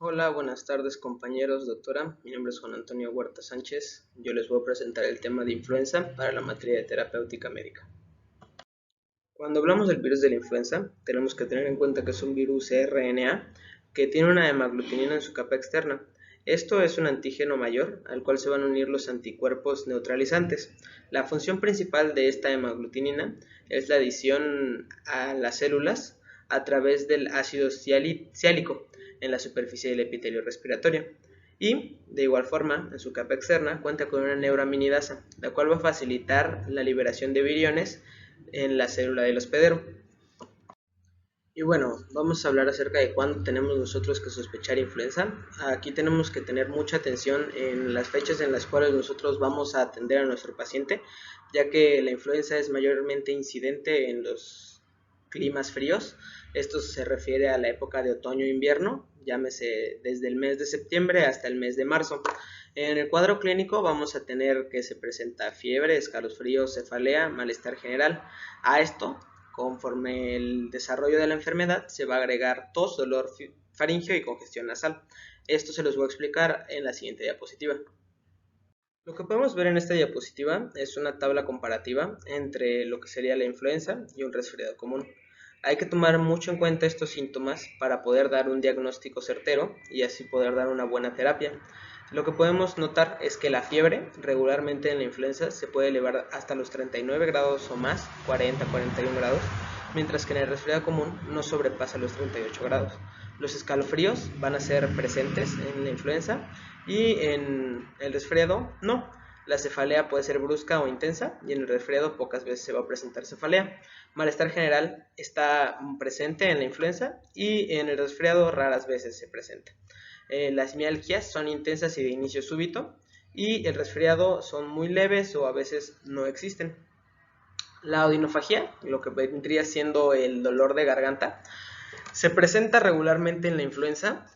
Hola, buenas tardes compañeros, doctora. Mi nombre es Juan Antonio Huerta Sánchez. Yo les voy a presentar el tema de influenza para la materia de terapéutica médica. Cuando hablamos del virus de la influenza, tenemos que tener en cuenta que es un virus RNA que tiene una hemaglutinina en su capa externa. Esto es un antígeno mayor al cual se van a unir los anticuerpos neutralizantes. La función principal de esta hemaglutinina es la adición a las células a través del ácido ciálico en la superficie del epitelio respiratorio. Y, de igual forma, en su capa externa cuenta con una neuraminidasa, la cual va a facilitar la liberación de viriones en la célula del hospedero. Y bueno, vamos a hablar acerca de cuándo tenemos nosotros que sospechar influenza. Aquí tenemos que tener mucha atención en las fechas en las cuales nosotros vamos a atender a nuestro paciente, ya que la influenza es mayormente incidente en los climas fríos. Esto se refiere a la época de otoño-invierno, llámese desde el mes de septiembre hasta el mes de marzo. En el cuadro clínico vamos a tener que se presenta fiebre, escalofríos, cefalea, malestar general. A esto, conforme el desarrollo de la enfermedad, se va a agregar tos, dolor faríngeo y congestión nasal. Esto se los voy a explicar en la siguiente diapositiva. Lo que podemos ver en esta diapositiva es una tabla comparativa entre lo que sería la influenza y un resfriado común. Hay que tomar mucho en cuenta estos síntomas para poder dar un diagnóstico certero y así poder dar una buena terapia. Lo que podemos notar es que la fiebre regularmente en la influenza se puede elevar hasta los 39 grados o más, 40-41 grados, mientras que en el resfriado común no sobrepasa los 38 grados. Los escalofríos van a ser presentes en la influenza y en el resfriado no. La cefalea puede ser brusca o intensa y en el resfriado pocas veces se va a presentar cefalea. Malestar general está presente en la influenza y en el resfriado raras veces se presenta. Las mialgias son intensas y de inicio súbito y el resfriado son muy leves o a veces no existen. La odinofagia, lo que vendría siendo el dolor de garganta, se presenta regularmente en la influenza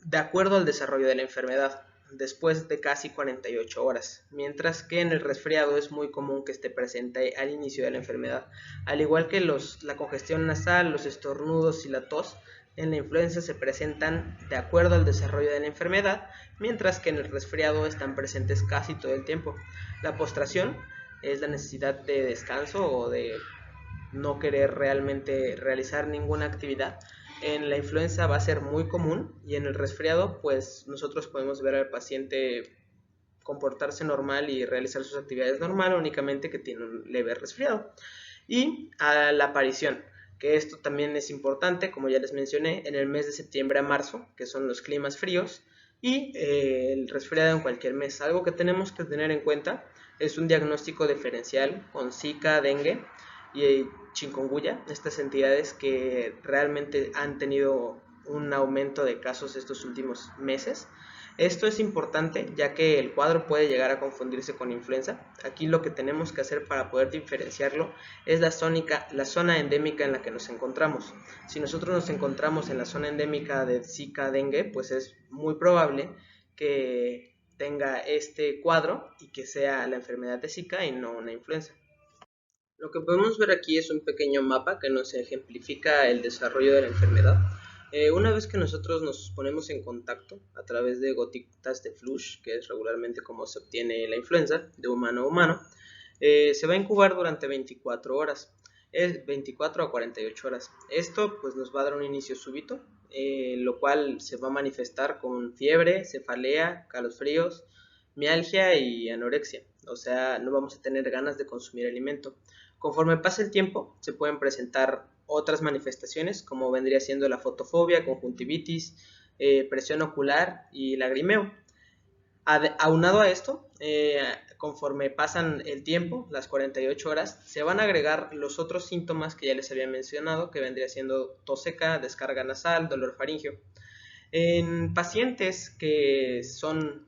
de acuerdo al desarrollo de la enfermedad, después de casi 48 horas, mientras que en el resfriado es muy común que esté presente al inicio de la enfermedad. Al igual que la congestión nasal, los estornudos y la tos, en la influenza se presentan de acuerdo al desarrollo de la enfermedad, mientras que en el resfriado están presentes casi todo el tiempo. La postración es la necesidad de descanso o de no querer realmente realizar ninguna actividad. En la influenza va a ser muy común y en el resfriado pues nosotros podemos ver al paciente comportarse normal y realizar sus actividades normal, únicamente que tiene un leve resfriado. Y a la aparición, que esto también es importante, como ya les mencioné, en el mes de septiembre a marzo, que son los climas fríos, y el resfriado en cualquier mes. Algo que tenemos que tener en cuenta es un diagnóstico diferencial con Zika, dengue y chikungunya, estas entidades que realmente han tenido un aumento de casos estos últimos meses. Esto es importante ya que el cuadro puede llegar a confundirse con influenza. Aquí lo que tenemos que hacer para poder diferenciarlo es la zona endémica en la que nos encontramos. Si nosotros nos encontramos en la zona endémica de Zika dengue, pues es muy probable que tenga este cuadro y que sea la enfermedad de Zika y no una influenza. Lo que podemos ver aquí es un pequeño mapa que nos ejemplifica el desarrollo de la enfermedad. Una vez que nosotros nos ponemos en contacto a través de gotitas de flush, que es regularmente como se obtiene la influenza de humano a humano, se va a incubar durante 24 horas, es 24 a 48 horas. Esto pues nos va a dar un inicio súbito, lo cual se va a manifestar con fiebre, cefalea, calofríos, mialgia y anorexia, o sea, no vamos a tener ganas de consumir alimento. Conforme pasa el tiempo, se pueden presentar otras manifestaciones, como vendría siendo la fotofobia, conjuntivitis, presión ocular y lagrimeo. Aunado a esto, conforme pasan el tiempo, las 48 horas, se van a agregar los otros síntomas que ya les había mencionado, que vendría siendo tos seca, descarga nasal, dolor faríngeo. En pacientes que son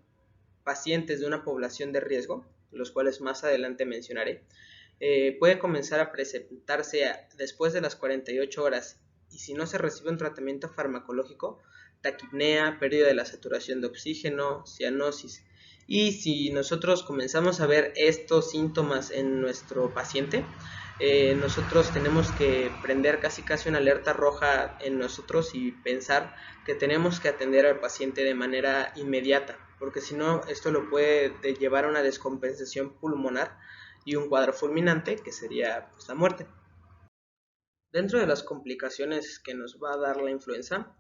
pacientes de una población de riesgo, los cuales más adelante mencionaré, puede comenzar a presentarse después de las 48 horas y si no se recibe un tratamiento farmacológico, taquipnea, pérdida de la saturación de oxígeno, cianosis. Y si nosotros comenzamos a ver estos síntomas en nuestro paciente, nosotros tenemos que prender casi una alerta roja en nosotros y pensar que tenemos que atender al paciente de manera inmediata, porque si no, esto lo puede llevar a una descompensación pulmonar y un cuadro fulminante, que sería pues, la muerte. Dentro de las complicaciones que nos va a dar la influenza,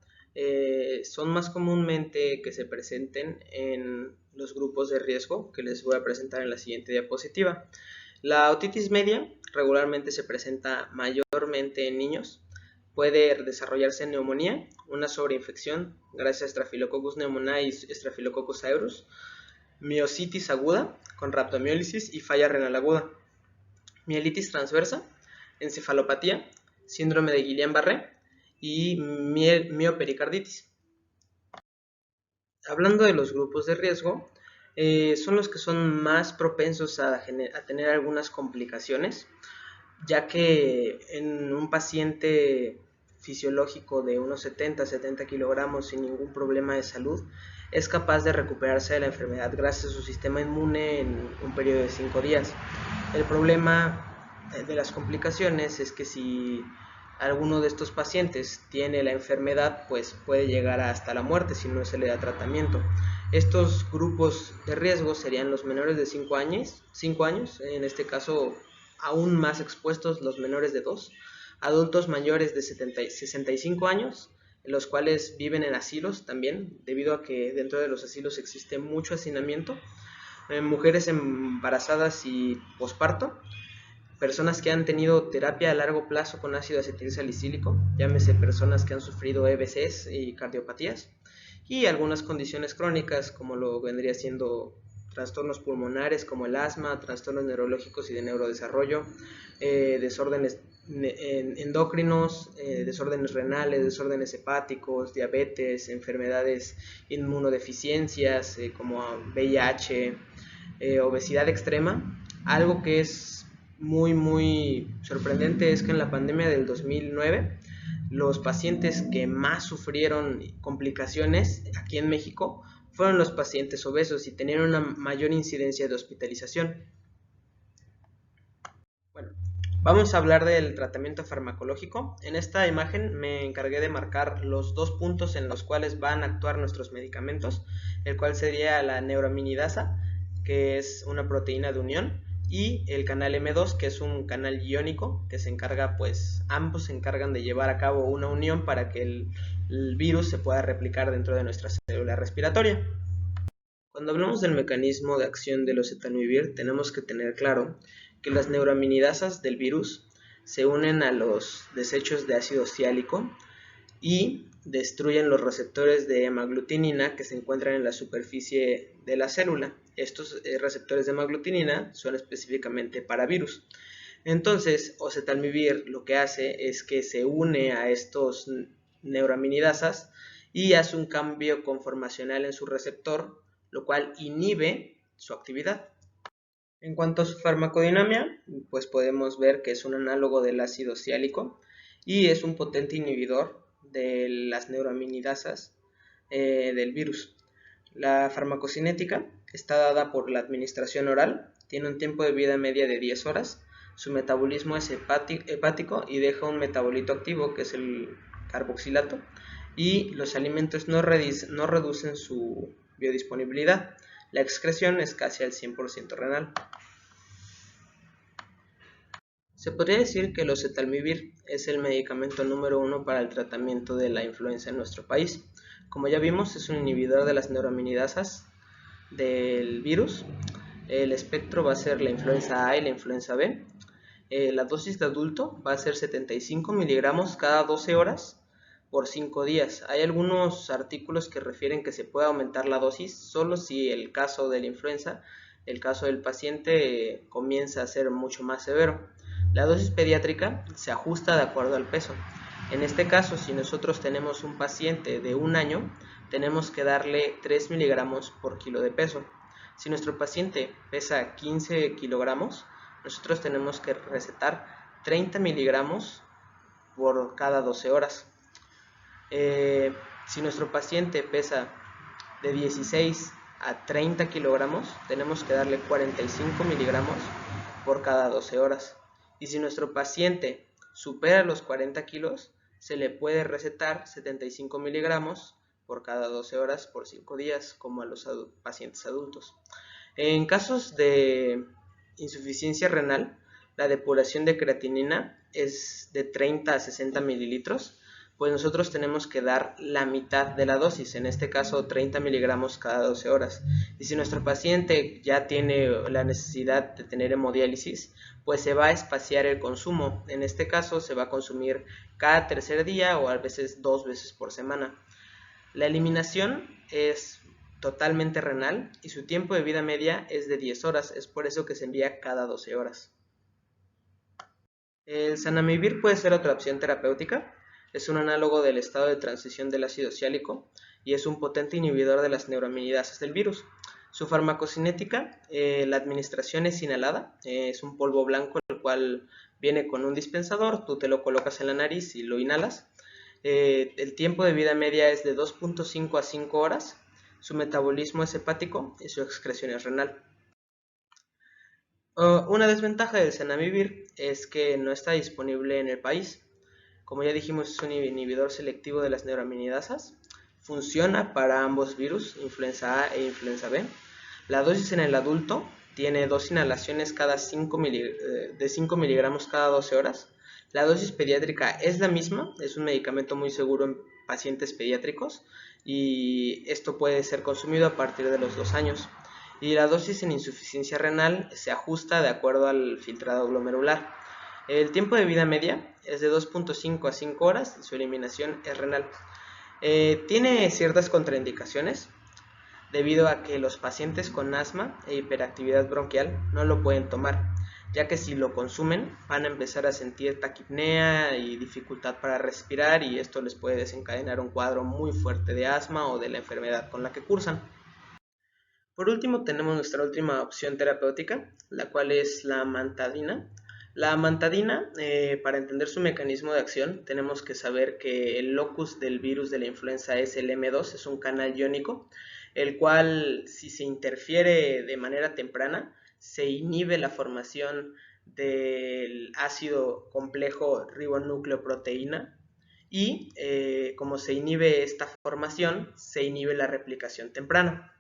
son más comúnmente que se presenten en los grupos de riesgo que les voy a presentar en la siguiente diapositiva. La otitis media regularmente se presenta mayormente en niños. Puede desarrollarse neumonía, una sobreinfección gracias a Staphylococcus pneumoniae y Staphylococcus aureus, miositis aguda con rhabdomiólisis y falla renal aguda, mielitis transversa, encefalopatía, síndrome de Guillain-Barré y miopericarditis. Hablando de los grupos de riesgo, son los que son más propensos a tener algunas complicaciones, ya que en un paciente fisiológico de unos 70 kilogramos sin ningún problema de salud, es capaz de recuperarse de la enfermedad gracias a su sistema inmune en un periodo de 5 días. El problema de las complicaciones es que si alguno de estos pacientes tiene la enfermedad, pues puede llegar hasta la muerte si no se le da tratamiento. Estos grupos de riesgo serían los menores de 5 años, en este caso aún más expuestos los menores de 2, adultos mayores de 65 años, los cuales viven en asilos también, debido a que dentro de los asilos existe mucho hacinamiento, mujeres embarazadas y posparto, personas que han tenido terapia a largo plazo con ácido acetilsalicílico, llámese personas que han sufrido EBCs y cardiopatías, y algunas condiciones crónicas como lo vendría siendo trastornos pulmonares como el asma, trastornos neurológicos y de neurodesarrollo, desórdenes endocrinos, desórdenes renales, desórdenes hepáticos, diabetes, enfermedades inmunodeficiencias como VIH, obesidad extrema. Algo que es muy sorprendente es que en la pandemia del 2009 los pacientes que más sufrieron complicaciones aquí en México fueron los pacientes obesos y tenían una mayor incidencia de hospitalización. Bueno, vamos a hablar del tratamiento farmacológico. En esta imagen me encargué de marcar los dos puntos en los cuales van a actuar nuestros medicamentos, el cual sería la neuraminidasa, que es una proteína de unión, y el canal M2, que es un canal iónico que se encarga, pues ambos se encargan de llevar a cabo una unión para que el virus se pueda replicar dentro de nuestra célula respiratoria. Cuando hablamos del mecanismo de acción del oseltamivir, tenemos que tener claro que las neuraminidasas del virus se unen a los desechos de ácido ciálico y destruyen los receptores de hemaglutinina que se encuentran en la superficie de la célula. Estos receptores de hemaglutinina son específicamente para virus. Entonces, oseltamivir lo que hace es que se une a estos neuraminidasas y hace un cambio conformacional en su receptor, lo cual inhibe su actividad. En cuanto a su farmacodinámica, pues podemos ver que es un análogo del ácido ciálico y es un potente inhibidor de las neuraminidasas del virus. La farmacocinética está dada por la administración oral, tiene un tiempo de vida media de 10 horas, su metabolismo es hepático y deja un metabolito activo que es el carboxilato, y los alimentos no reducen su biodisponibilidad. La excreción es casi al 100% renal. Se podría decir que el oseltamivir es el medicamento número 1 para el tratamiento de la influenza en nuestro país. Como ya vimos, es un inhibidor de las neuraminidasas del virus. El espectro va a ser la influenza A y la influenza B. La dosis de adulto va a ser 75 miligramos cada 12 horas por 5 días. Hay algunos artículos que refieren que se puede aumentar la dosis solo si el caso de la influenza, el caso del paciente comienza a ser mucho más severo. La dosis pediátrica se ajusta de acuerdo al peso. En este caso, si nosotros tenemos un paciente de 1 año, tenemos que darle 3 miligramos por kilo de peso. Si nuestro paciente pesa 15 kilogramos, nosotros tenemos que recetar 30 miligramos por cada 12 horas. Si nuestro paciente pesa de 16 a 30 kilogramos, tenemos que darle 45 miligramos por cada 12 horas. y si nuestro paciente supera los 40 kilos, se le puede recetar 75 miligramos por cada 12 horas por 5 días, como a los pacientes adultos. En casos de insuficiencia renal, la depuración de creatinina es de 30 a 60 mililitros, pues nosotros tenemos que dar la mitad de la dosis, en este caso 30 miligramos cada 12 horas. Y si nuestro paciente ya tiene la necesidad de tener hemodiálisis, pues se va a espaciar el consumo. En este caso se va a consumir cada tercer día o a veces 2 veces por semana. La eliminación es totalmente renal y su tiempo de vida media es de 10 horas, es por eso que se envía cada 12 horas. El zanamivir puede ser otra opción terapéutica, es un análogo del estado de transición del ácido ciálico y es un potente inhibidor de las neuraminidasas del virus. Su farmacocinética, la administración es inhalada, es un polvo blanco el cual viene con un dispensador, tú te lo colocas en la nariz y lo inhalas. El tiempo de vida media es de 2.5 a 5 horas, su metabolismo es hepático y su excreción es renal. Una desventaja del zanamivir es que no está disponible en el país. Como ya dijimos, es un inhibidor selectivo de las neuraminidasas. Funciona para ambos virus, influenza A e influenza B. La dosis en el adulto tiene 2 inhalaciones de 5 miligramos cada 12 horas. La dosis pediátrica es la misma, es un medicamento muy seguro en pacientes pediátricos y esto puede ser consumido a partir de los 2 años. Y la dosis en insuficiencia renal se ajusta de acuerdo al filtrado glomerular. El tiempo de vida media es de 2.5 a 5 horas y su eliminación es renal. Tiene ciertas contraindicaciones debido a que los pacientes con asma e hiperactividad bronquial no lo pueden tomar, ya que si lo consumen van a empezar a sentir taquipnea y dificultad para respirar y esto les puede desencadenar un cuadro muy fuerte de asma o de la enfermedad con la que cursan. Por último tenemos nuestra última opción terapéutica, la cual es la amantadina. La amantadina, para entender su mecanismo de acción, tenemos que saber que el locus del virus de la influenza es el M2, es un canal iónico, el cual si se interfiere de manera temprana, se inhibe la formación del ácido complejo ribonucleoproteína y como se inhibe esta formación, se inhibe la replicación temprana.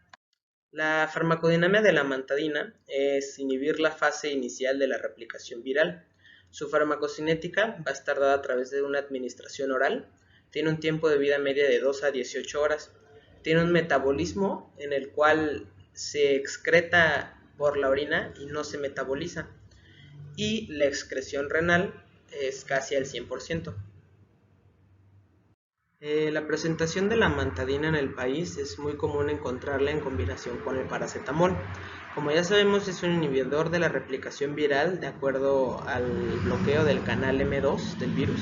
La farmacodinámica de la amantadina es inhibir la fase inicial de la replicación viral. Su farmacocinética va a estar dada a través de una administración oral. Tiene un tiempo de vida media de 2 a 18 horas. Tiene un metabolismo en el cual se excreta por la orina y no se metaboliza. Y la excreción renal es casi al 100%. La presentación de la amantadina en el país es muy común encontrarla en combinación con el paracetamol. Como ya sabemos, es un inhibidor de la replicación viral de acuerdo al bloqueo del canal M2 del virus.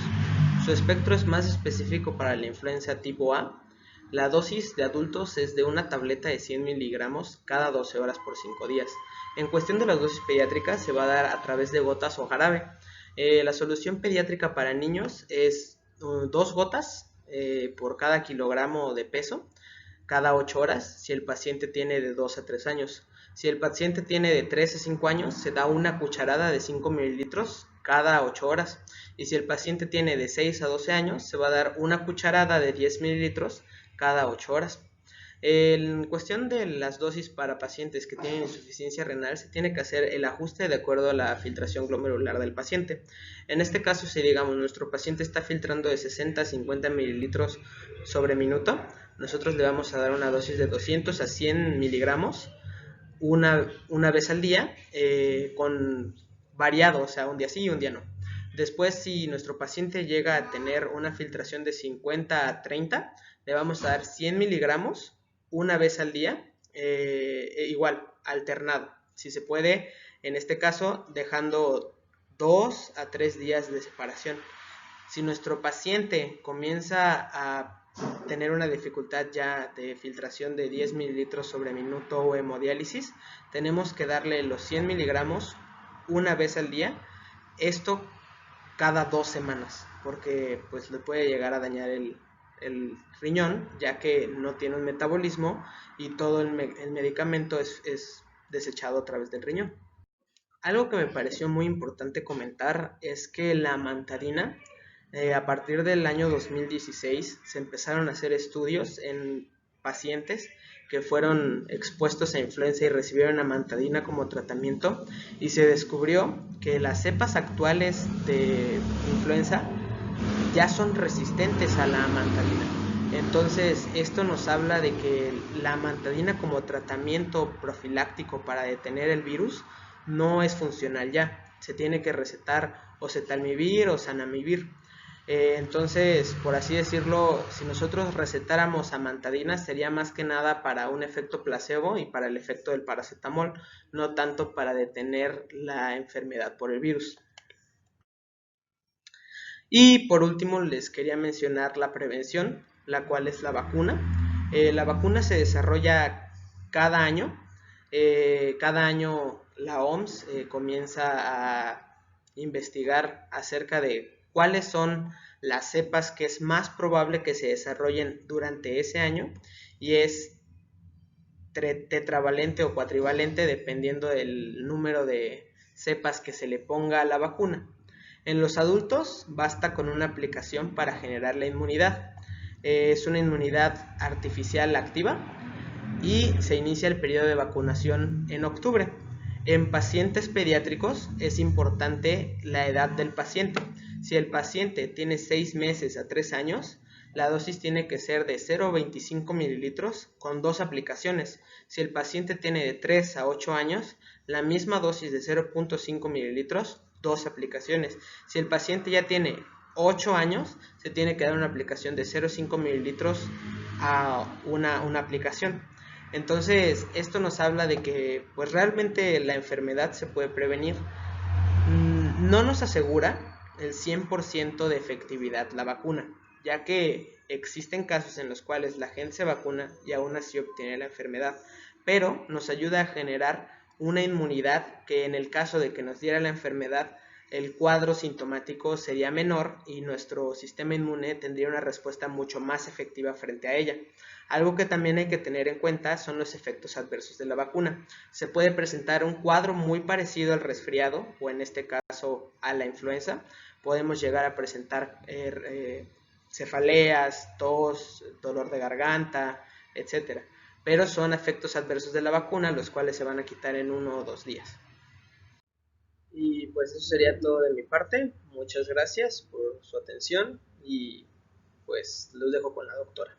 Su espectro es más específico para la influenza tipo A. La dosis de adultos es de una tableta de 100 miligramos cada 12 horas por 5 días. En cuestión de las dosis pediátricas, se va a dar a través de gotas o jarabe. La solución pediátrica para niños es 2 gotas por cada kilogramo de peso cada 8 horas si el paciente tiene de 2 a 3 años. Si el paciente tiene de 3 a 5 años, se da una cucharada de 5 mililitros cada 8 horas. Y si el paciente tiene de 6 a 12 años, se va a dar una cucharada de 10 mililitros cada 8 horas. En cuestión de las dosis para pacientes que tienen insuficiencia renal, se tiene que hacer el ajuste de acuerdo a la filtración glomerular del paciente. En este caso, si digamos nuestro paciente está filtrando de 60 a 50 mililitros sobre minuto, nosotros le vamos a dar una dosis de 200 a 100 miligramos una vez al día, con variado, o sea, un día sí y un día no. Después, si nuestro paciente llega a tener una filtración de 50 a 30, le vamos a dar 100 miligramos una vez al día, igual, alternado. Si se puede, en este caso, dejando 2 a 3 días de separación. Si nuestro paciente comienza a tener una dificultad ya de filtración de 10 mililitros sobre minuto o hemodiálisis, tenemos que darle los 100 miligramos una vez al día, esto cada 2 semanas, porque pues le puede llegar a dañar el riñón, ya que no tiene un metabolismo y todo el medicamento es desechado a través del riñón. Algo que me pareció muy importante comentar es que la amantadina, a partir del año 2016, se empezaron a hacer estudios en pacientes que fueron expuestos a influenza y recibieron amantadina como tratamiento, y se descubrió que las cepas actuales de influenza ya son resistentes a la amantadina. Entonces, esto nos habla de que la amantadina como tratamiento profiláctico para detener el virus no es funcional ya. Se tiene que recetar o cetalmivir o zanamivir. Entonces, por así decirlo, si nosotros recetáramos amantadina sería más que nada para un efecto placebo y para el efecto del paracetamol, no tanto para detener la enfermedad por el virus. Y por último les quería mencionar la prevención, la cual es la vacuna. La vacuna se desarrolla cada año. Cada año la OMS comienza a investigar acerca de cuáles son las cepas que es más probable que se desarrollen durante ese año, y es tetravalente o cuatrivalente dependiendo del número de cepas que se le ponga a la vacuna. En los adultos basta con una aplicación para generar la inmunidad. Es una inmunidad artificial activa y se inicia el periodo de vacunación en octubre. En pacientes pediátricos es importante la edad del paciente. Si el paciente tiene 6 meses a 3 años, la dosis tiene que ser de 0,25 mililitros con 2 aplicaciones. Si el paciente tiene de 3 a 8 años, la misma dosis de 0,5 mililitros, 2 aplicaciones. Si el paciente ya tiene 8 años, se tiene que dar una aplicación de 0,5 mililitros a una aplicación. Entonces, esto nos habla de que pues realmente la enfermedad se puede prevenir. No nos asegura el 100% de efectividad la vacuna, ya que existen casos en los cuales la gente se vacuna y aún así obtiene la enfermedad, pero nos ayuda a generar una inmunidad que en el caso de que nos diera la enfermedad, el cuadro sintomático sería menor y nuestro sistema inmune tendría una respuesta mucho más efectiva frente a ella. Algo que también hay que tener en cuenta son los efectos adversos de la vacuna. Se puede presentar un cuadro muy parecido al resfriado, o en este caso a la influenza. Podemos llegar a presentar cefaleas, tos, dolor de garganta, etcétera. Pero son efectos adversos de la vacuna, los cuales se van a quitar en 1 o 2 días. Y pues eso sería todo de mi parte. Muchas gracias por su atención y pues los dejo con la doctora.